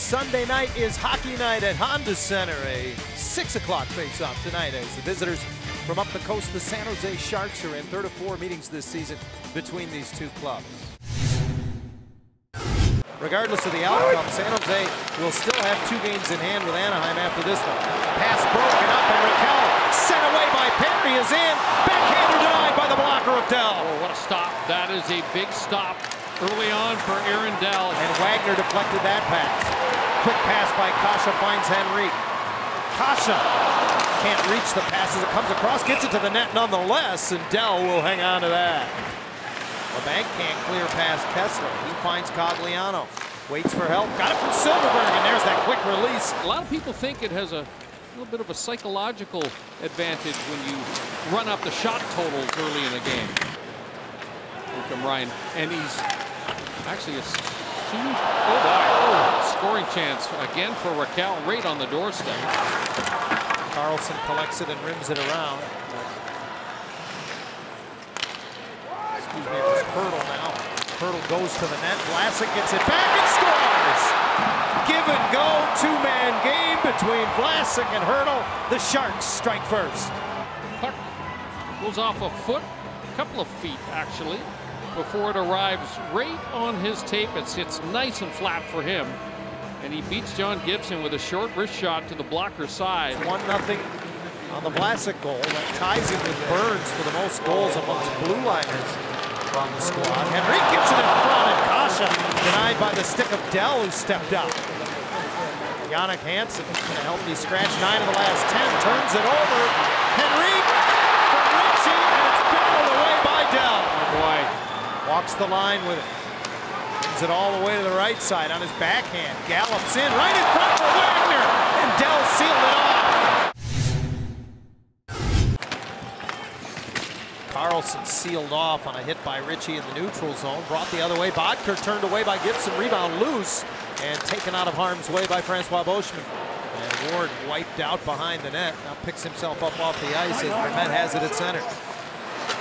Sunday night is hockey night at Honda Center. A 6 o'clock face-off tonight as the visitors from up the coast, the San Jose Sharks, are in third of 4 meetings this season between these two clubs. Regardless of the outcome, San Jose will still have 2 games in hand with Anaheim after this one. Pass broken up, and Rakell sent away by Perry is in. Backhander denied by the blocker of Dell. Oh, what a stop. That is a big stop early on for Aaron Dell. And Wagner deflected that pass. Quick pass by Kasha finds Henrique. Kasha can't reach the pass as it comes across, gets it to the net nonetheless, and Dell will hang on to that. Labanc can't clear past Kessler. He finds Cogliano. Waits for help. Got it from Silfverberg, and there's that quick release. A lot of people think it has a little bit of a psychological advantage when you run up the shot totals early in the game. Here come Ryan, and he's actually a scoring chance again for Rakell right on the doorstep. Carlson collects it and rims it around. Excuse me, it was Hurdle now. Hurdle goes to the net. Vlasic gets it back and scores! Give and go, 2-man game between Vlasic and Hurdle. The Sharks strike first. Puck goes off a foot, a couple of feet actually, before it arrives right on his tape. It sits nice and flat for him. And he beats John Gibson with a short wrist shot to the blocker side. 1-0 on the Vlasic goal. That ties him with Burns for the most goals amongst blue liners from the squad. Henrique gets it in front, and Kasha denied by the stick of Dell, who stepped up. Jannik Hansen going to help me scratch 9 of the last 10. Turns it over. Henrique from Ritchie, and it's battled away by Dell. Oh boy. Walks the line with it. Brings it all the way to the right side on his backhand. Gallops in right in front for Wagner, and Dell sealed it off. Carlson sealed off on a hit by Ritchie in the neutral zone. Brought the other way. Bodker turned away by Gibson. Rebound loose and taken out of harm's way by Francois Beauchemin. And Ward wiped out behind the net. Now picks himself up off the ice as Vermette has it at center.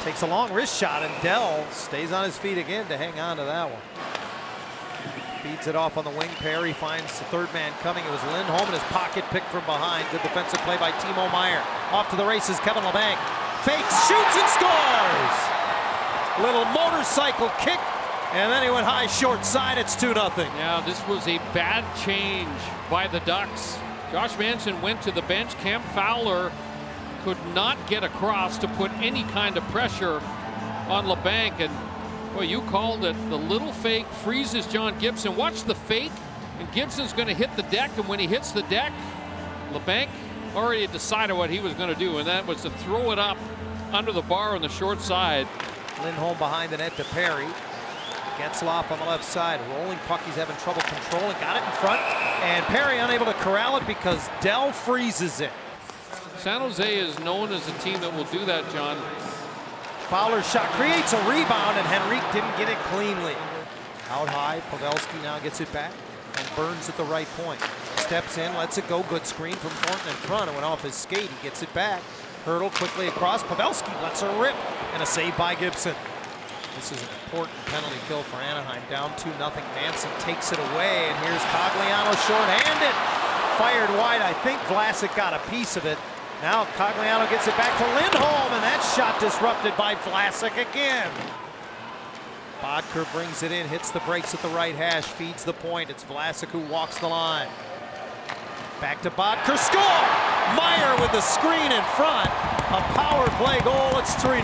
Takes a long wrist shot, and Dell stays on his feet again to hang on to that one. Feeds it off on the wing. Perry finds the third man coming. It was Lindholm in his pocket, picked from behind. Good defensive play by Timo Meier. Off to the races, Kevin Labanc. Fakes, shoots, and scores! Little motorcycle kick, and then he went high short side. It's 2-0. Yeah, this was a bad change by the Ducks. Josh Manson went to the bench. Cam Fowler could not get across to put any kind of pressure on Labanc, and well, you called it. The little fake freezes John Gibson. Watch the fake, and Gibson's going to hit the deck, and when he hits the deck, Labanc already had decided what he was going to do, and that was to throw it up under the bar on the short side. Lindholm behind the net to Perry. Getzlaf on the left side. Rolling puck, he's having trouble controlling. Got it in front, and Perry unable to corral it because Dell freezes it. San Jose is known as a team that will do that, John. Fowler's shot creates a rebound, and Henrique didn't get it cleanly. Out high, Pavelski now gets it back, and Burns at the right point. Steps in, lets it go. Good screen from Thornton in front. It went off his skate. He gets it back. Hurdle quickly across. Pavelski lets her rip, and a save by Gibson. This is an important penalty kill for Anaheim. Down 2-0. Manson takes it away, and here's Cogliano short-handed. Fired wide. I think Vlasic got a piece of it. Now Cogliano gets it back to Lindholm, and that shot disrupted by Vlasic again. Bodker brings it in, hits the brakes at the right hash, feeds the point. It's Vlasic who walks the line. Back to Bodker, score! Meier with the screen in front. A power play goal, it's 3-0.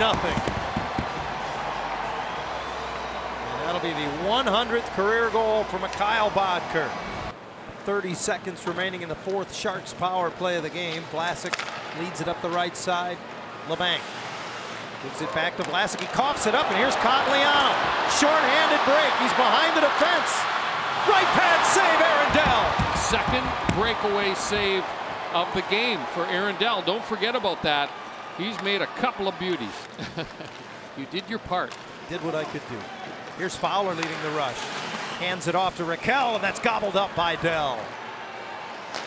And that'll be the 100th career goal for Mikhail Bodker. 30 seconds remaining in the 4th Sharks power play of the game. Vlasic leads it up the right side. Labanc gives it back to Vlasic. He coughs it up, and here's Cogliano. Short-handed break. He's behind the defense. Right pad save, Aaron Dell. Second breakaway save of the game for Aaron Dell. Don't forget about that. He's made a couple of beauties. You did your part. Did what I could do. Here's Fowler leading the rush. Hands it off to Rakell, and that's gobbled up by Dell.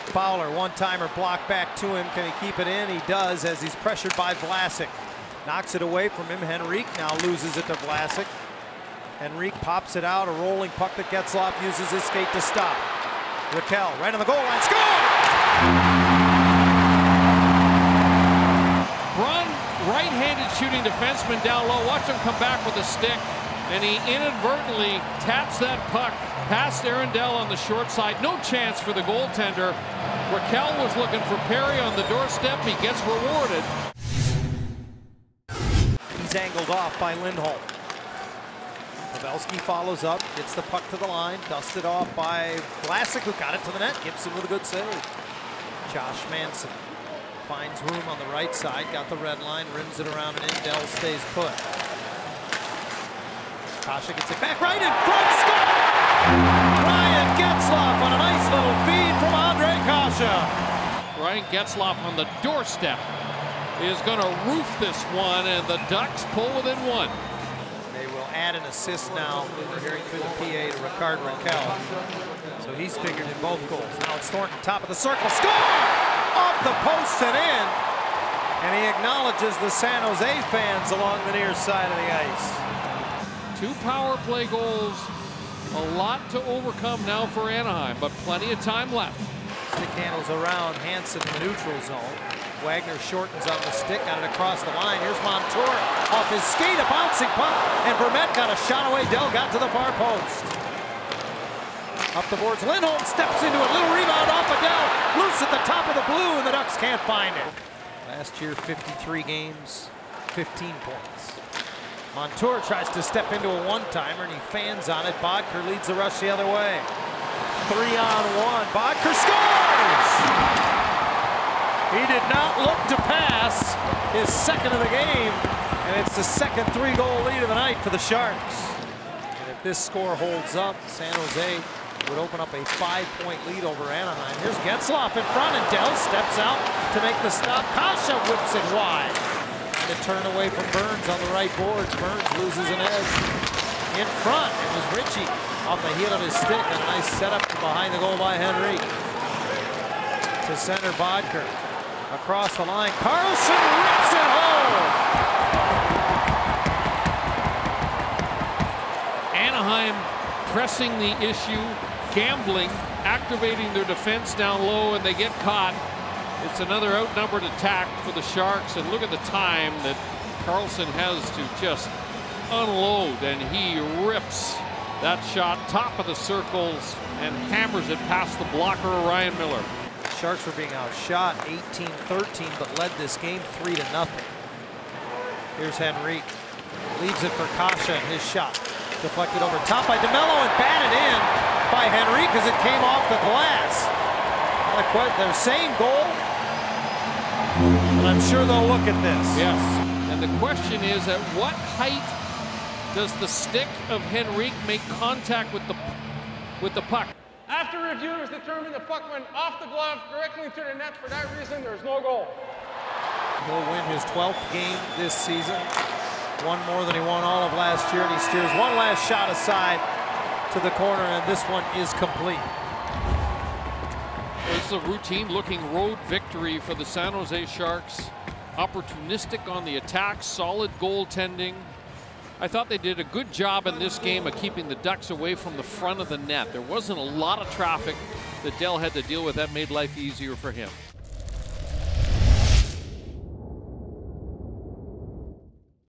Fowler, one-timer blocked back to him. Can he keep it in? He does, as he's pressured by Vlasic. Knocks it away from him. Henrique now loses it to Vlasic. Henrique pops it out, a rolling puck that Getzlaf uses his skate to stop. Raquel right on the goal line, score! Braun, right-handed shooting defenseman down low. Watch him come back with a stick, and he inadvertently taps that puck past Arundel on the short side. No chance for the goaltender. Raquel was looking for Perry on the doorstep. He gets rewarded. He's angled off by Lindholm. Pavelski follows up, gets the puck to the line, dusted off by Vlasic, who got it to the net. Gibson with a good save. Josh Manson finds room on the right side, got the red line, rims it around, and Dell stays put. Kasha gets it back right in front, score! Ryan Getzlaf on a nice little feed from Andre Kasha. Ryan Getzlaf on the doorstep is going to roof this one, and the Ducks pull within one. They will add an assist now. We're hearing through the PA to Rickard Raquel. So he's figured in both goals. Now it's Thornton, top of the circle, score! Off the post and in. And he acknowledges the San Jose fans along the near side of the ice. 2 power play goals. A lot to overcome now for Anaheim, but plenty of time left. Stick handles around Hansen in the neutral zone. Wagner shortens on the stick, got it across the line. Here's Montour off his skate, a bouncing puck, and Vermette got a shot away. Dell got to the far post. Up the boards, Lindholm steps into a little rebound off of Dell. Loose at the top of the blue, and the Ducks can't find it. Last year, 53 games, 15 points. Montour tries to step into a one-timer, and he fans on it. Bodker leads the rush the other way. 3-on-1. Bodker scores! He did not look to pass, his second of the game, and it's the second 3-goal lead of the night for the Sharks. And if this score holds up, San Jose would open up a 5-point lead over Anaheim. Here's Getzlaf in front, and Dell steps out to make the stop. Kasha whips it wide. And a turn away from Burns on the right boards. Burns loses an edge. In front, it was Ritchie off the heel of his stick. A nice setup from behind the goal by Henrique. To center, Bodker. Across the line, Carlson rips it home! Anaheim pressing the issue, gambling, activating their defense down low, and they get caught. It's another outnumbered attack for the Sharks, and look at the time that Carlson has to just unload, and he rips that shot top of the circles and hammers it past the blocker, Ryan Miller. Sharks were being outshot 18-13, but led this game 3-0. Here's Henrique. Leaves it for Kasha, and his shot deflected over top by DeMello and batted in by Henrique as it came off the glass. Not quite their same goal, but I'm sure they'll look at this. Yes, and the question is, at what height does the stick of Henrique make contact with the puck? After review, it was determined the puck went off the glove directly into the net. For that reason, there's no goal. He'll win his 12th game this season. One more than he won all of last year, and he steers one last shot aside to the corner, and this one is complete. This is a routine-looking road victory for the San Jose Sharks. Opportunistic on the attack, solid goaltending. I thought they did a good job in this game of keeping the Ducks away from the front of the net. There wasn't a lot of traffic that Dell had to deal with. That made life easier for him.